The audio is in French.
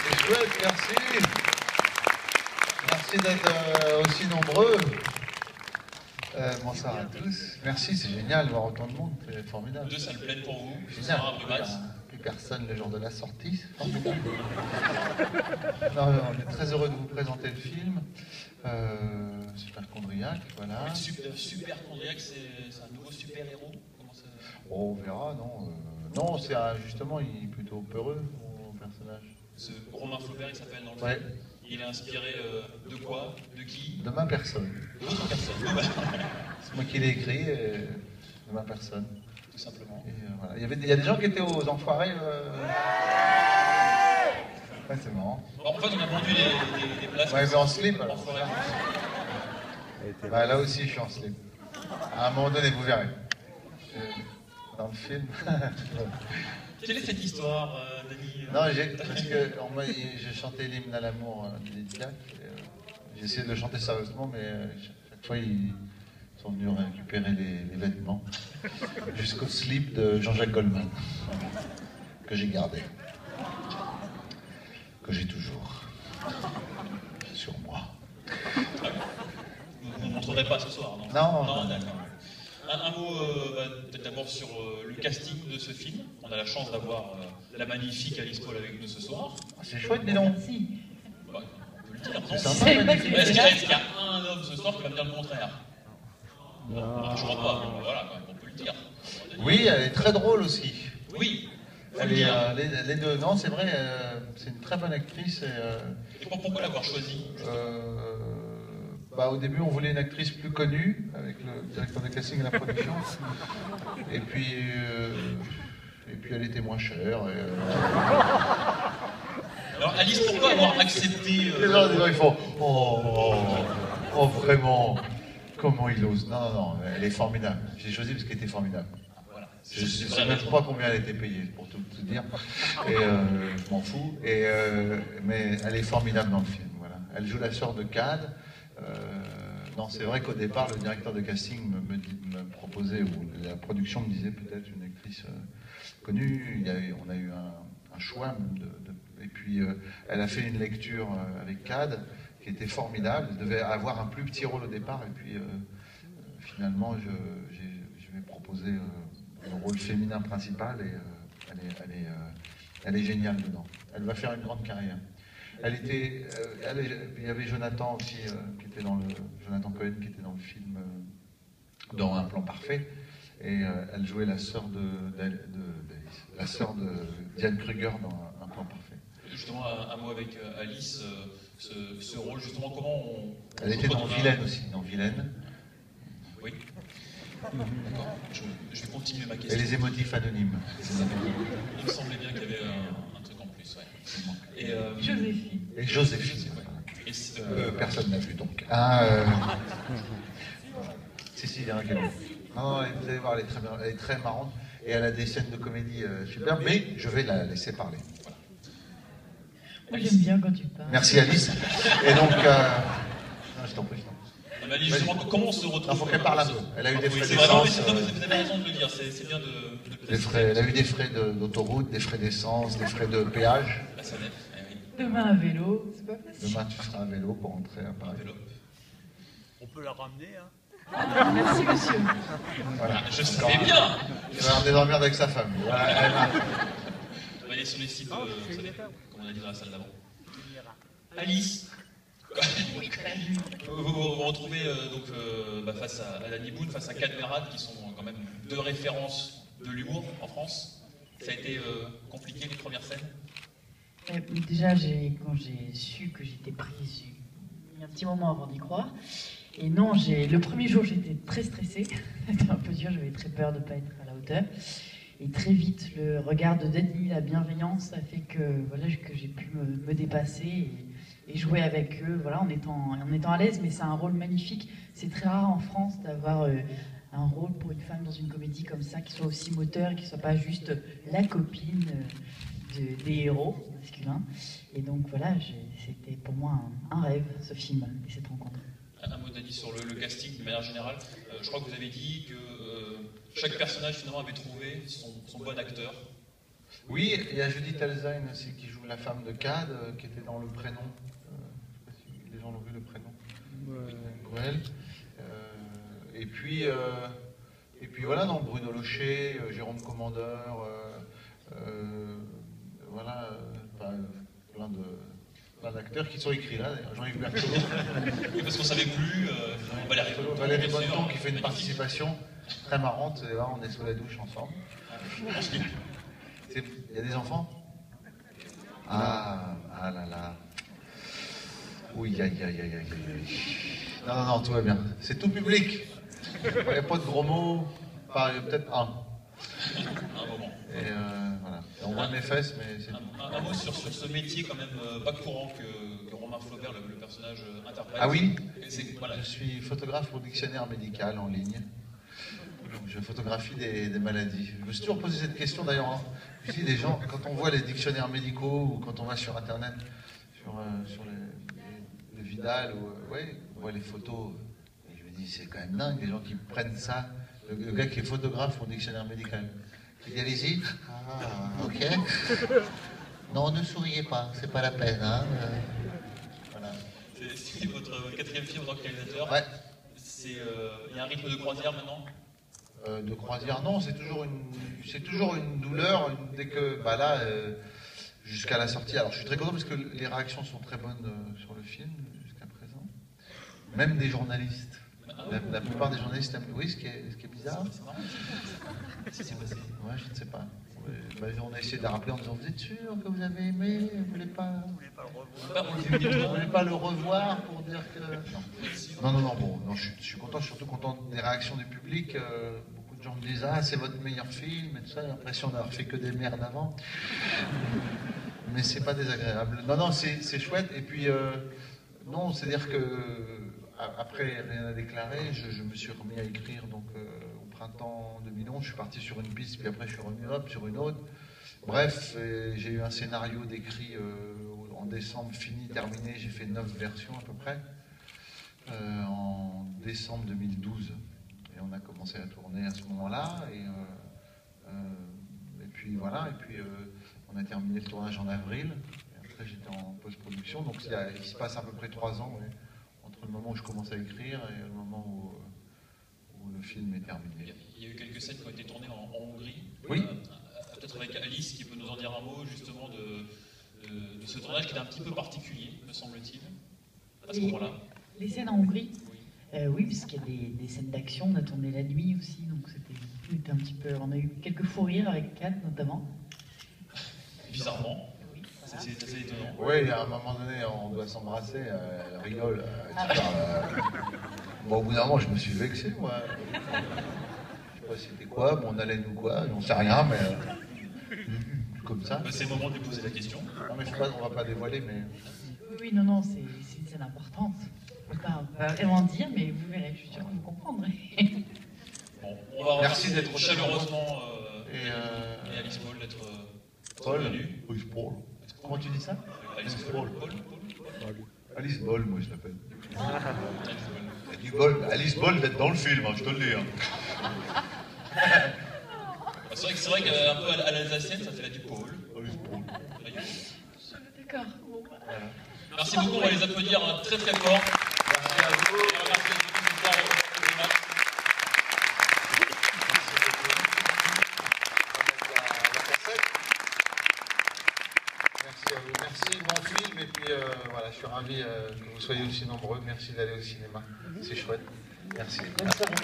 C'est chouette, merci. Merci d'être aussi nombreux. Bonsoir à tous. Merci, c'est génial de voir autant de monde, c'est formidable. Deux salles pleines pour vous. Génial. Plus personne le jour de la sortie, c'est formidable. Alors, on est très heureux de vous présenter le film. Superchondriac, voilà. Superchondriac, c'est un nouveau super-héros? Oh, on verra, non. Non, c'est justement, il est plutôt peureux, mon personnage. Ce Romain Flaubert, il s'appelle dans le ouais. film. Il est inspiré de quoi? De qui? De ma personne. De votre personne. C'est moi qui l'ai écrit, de ma personne. Tout simplement. Et, voilà. Il y a des gens qui étaient aux Enfoirés. Ouais, c'est marrant. Bon, en fait, on a vendu des places. Ouais, mais en slip alors. Bah, là aussi, je suis en slip. À un moment donné, vous verrez. Dans le film. Quelle est cette histoire, Dany? Non, parce que j'ai chanté l'hymne à l'amour d'Edith Piaf. J'ai essayé de le chanter sérieusement, mais chaque fois, ils sont venus récupérer les vêtements. Jusqu'au slip de Jean-Jacques Goldman, que j'ai gardé. Que j'ai toujours. Sur moi. Vous ne montrerez pas ce soir, non? Non, d'accord. Un mot peut-être d'abord sur le casting de ce film. On a la chance d'avoir la magnifique Alice Paul avec nous ce soir. C'est chouette, dis donc. Merci. Ouais, on peut le dire. C'est sympa, magnifique. Est-ce qu'il y a un homme ce soir qui va me dire le contraire? Non, je crois pas. Voilà, quand même, on peut le dire. Oui, elle est très drôle aussi. Oui. Elle est, les deux, non, c'est vrai, c'est une très bonne actrice. Et pourquoi l'avoir choisie? Au début, on voulait une actrice plus connue, avec le directeur de casting et la production. Et puis elle était moins chère. Alors, Alice, pourquoi avoir accepté Les gens ils font oh, vraiment, comment il ose? Non, elle est formidable. J'ai choisi parce qu'elle était formidable. Voilà. Je ne sais même pas combien elle était payée, pour tout dire. Et je m'en fous. Mais elle est formidable dans le film. Voilà. Elle joue la sœur de Cad. Non, c'est vrai qu'au départ, le directeur de casting me proposait, ou la production me disait peut-être une actrice connue. On a eu un choix. Et puis, elle a fait une lecture avec Cad qui était formidable. Elle devait avoir un plus petit rôle au départ. Et puis, finalement, je vais proposer le rôle féminin principal. Et elle est géniale dedans. Elle va faire une grande carrière. Il y avait Jonathan aussi, Jonathan Cohen qui était dans le film, dans Un plan parfait, et elle jouait la sœur de Diane Kruger dans Un plan parfait. Justement, un mot avec Alice, ce rôle, justement, comment on... Elle était dans Vilaine aussi, dans Vilaine. Oui. D'accord. Je vais continuer ma question. Et les émotifs anonymes. Il me semblait bien qu'il y avait un truc en plus, ouais. Joséphine. Et Joséphine. Personne n'a vu donc. Si, il y en a qui l'ont vu. Non, vous allez voir, elle est très marrante. Et elle a des scènes de comédie super, mais je vais la laisser parler. Voilà. Moi, j'aime bien quand tu parles. Merci Alice. Et donc, non, je t'en prie. Alice, justement, comment on se retrouve? Il faut qu'elle parle un peu. Elle a eu des frais d'essence. Vous avez raison de le dire, c'est bien de... Elle a eu des frais d'autoroute, des frais d'essence, des frais de péage. La sonnette, oui. Demain à vélo, c'est pas facile. Demain, tu seras à vélo pour rentrer à Paris. On peut la ramener, hein? Merci, monsieur. Voilà. Je savais bien. Il va avoir des emmerdes avec sa femme. Voilà. On va aller sur les sites, vous savez, comme on a dit dans la salle d'avant. Alice. Vous vous retrouvez face à Danny Boone, face à Cad Merad, qui sont quand même deux références de l'humour en France. Ça a été compliqué les premières scènes? Déjà, quand j'ai su que j'étais prise, j'ai mis un petit moment avant d'y croire. Et non, le premier jour, j'étais très stressée. C'était un peu dur, j'avais très peur de ne pas être à la hauteur. Et très vite, le regard de Danny, la bienveillance, a fait que j'ai pu me dépasser et jouer avec eux, voilà, en étant à l'aise. Mais c'est un rôle magnifique. C'est très rare en France d'avoir un rôle pour une femme dans une comédie comme ça, qui soit aussi moteur, qui ne soit pas juste la copine des héros masculins. Et donc voilà, c'était pour moi un rêve, ce film et cette rencontre. Un mot d'Ali sur le casting de manière générale. Je crois que vous avez dit que chaque personnage finalement avait trouvé son bon acteur. Oui, il y a Judith Alzain aussi qui joue la femme de Cad, qui était dans Le Prénom. Je ne sais pas si les gens l'ont vu, Le Prénom. Bruel. Et puis voilà, non, Bruno Locher, Jérôme Commandeur, voilà, plein d'acteurs qui sont écrits là, d'ailleurs. Jean-Yves Berthelot. Oui, parce qu'on ne savait plus. Valérie Bonneton qui fait une participation très marrante. Et là, on est sous la douche ensemble. Il y a des enfants? Ah là là. Oui, aïe. Non, tout va bien. C'est tout public. Il n'y a pas de gros mots. Enfin, il y a peut-être un. Un moment. Et voilà. On voit mes fesses, mais c'est tout. Un mot sur ce métier quand même pas courant que Romain Flaubert, le personnage, interprète. Ah oui, voilà. Je suis photographe pour Dictionnaire Médical en ligne. Donc, je photographie des maladies. Je me suis toujours posé cette question d'ailleurs. Hein. Je dis, les gens, quand on voit les dictionnaires médicaux ou quand on va sur Internet, sur les Vidal, on voit les photos. Et je me dis, c'est quand même dingue, les gens qui prennent ça. Le gars qui est photographe pour Dictionnaire Médical. Il dit, allez-y. Ah, ok. Non, ne souriez pas, c'est pas la peine. Hein. Voilà. C'est votre quatrième film en tant que réalisateur. Ouais. Il y a un rythme de croisière maintenant. De croisière, non, c'est toujours une douleur dès que, jusqu'à la sortie. Alors je suis très content parce que les réactions sont très bonnes sur le film jusqu'à présent. Même des journalistes. La plupart des journalistes aiment. Oui, ce qui est bizarre. Qu'est-ce qui s'est passé? Ouais, je ne sais pas. On a essayé de la rappeler en disant, vous êtes sûr que vous avez aimé? Vous voulez pas le revoir pour dire que... Non, bon, je suis content, je suis surtout content des réactions du public. Beaucoup de gens me disent, ah, c'est votre meilleur film, et tout ça, j'ai l'impression d'avoir fait que des merdes avant. Mais c'est pas désagréable. Non, c'est chouette. Et puis, non, c'est-à-dire que après Rien à déclarer, je me suis remis à écrire donc au printemps 2011. Je suis parti sur une piste, puis après je suis revenu sur une autre. Bref, j'ai eu un scénario décrit en décembre, fini, terminé. J'ai fait 9 versions à peu près en décembre 2012. Et on a commencé à tourner à ce moment-là. Et puis voilà, on a terminé le tournage en avril. Et après j'étais en post-production. Donc il se passe à peu près 3 ans entre le moment où je commence à écrire et le moment où le film est terminé. Il y a eu quelques scènes qui ont été tournées en Hongrie. Oui. Peut-être avec Alice qui peut nous en dire un mot justement de ce tournage qui est un petit peu particulier, me semble-t-il, à ce moment-là. Les scènes en Hongrie? Oui. Oui, puisqu'il y a des scènes d'action, on a tourné la nuit aussi, donc c'était un petit peu... On a eu quelques fous rires avec Kat notamment. Bizarrement. Oui, C'est voilà. assez étonnant. Oui, à un moment donné, on doit s'embrasser, elle rigole. Bon, au bout d'un moment, je me suis vexé, moi. Je sais pas c'était quoi, mon haleine ou quoi, on sait rien, mais comme ça. C'est le moment de lui poser la question. Non, mais on va pas dévoiler, mais... Oui, non, c'est une scène importante. Je ne peux pas vraiment dire, mais vous verrez, je suis sûre que vous comprendrez. Bon, on va Merci remercier d'être chaleureusement et Alice Paul d'être Paul. venue. Alice Paul. Comment tu dis ça? Alice Paul. Alice Bol, moi je l'appelle. Alice Paul. Alice Bol d'être dans le film, hein, je te le dis. Hein. C'est vrai qu'un peu à l'alsacienne, ça fait la du Paul. Alice Paul. D'accord. Bon, voilà. Merci beaucoup, on va les applaudir très très fort. Merci à vous. Et merci à tous de voir le match. Merci à vous, merci, bon film, et puis voilà, je suis ravi que vous soyez aussi nombreux, merci d'aller au cinéma, c'est chouette, merci. Bonne soirée.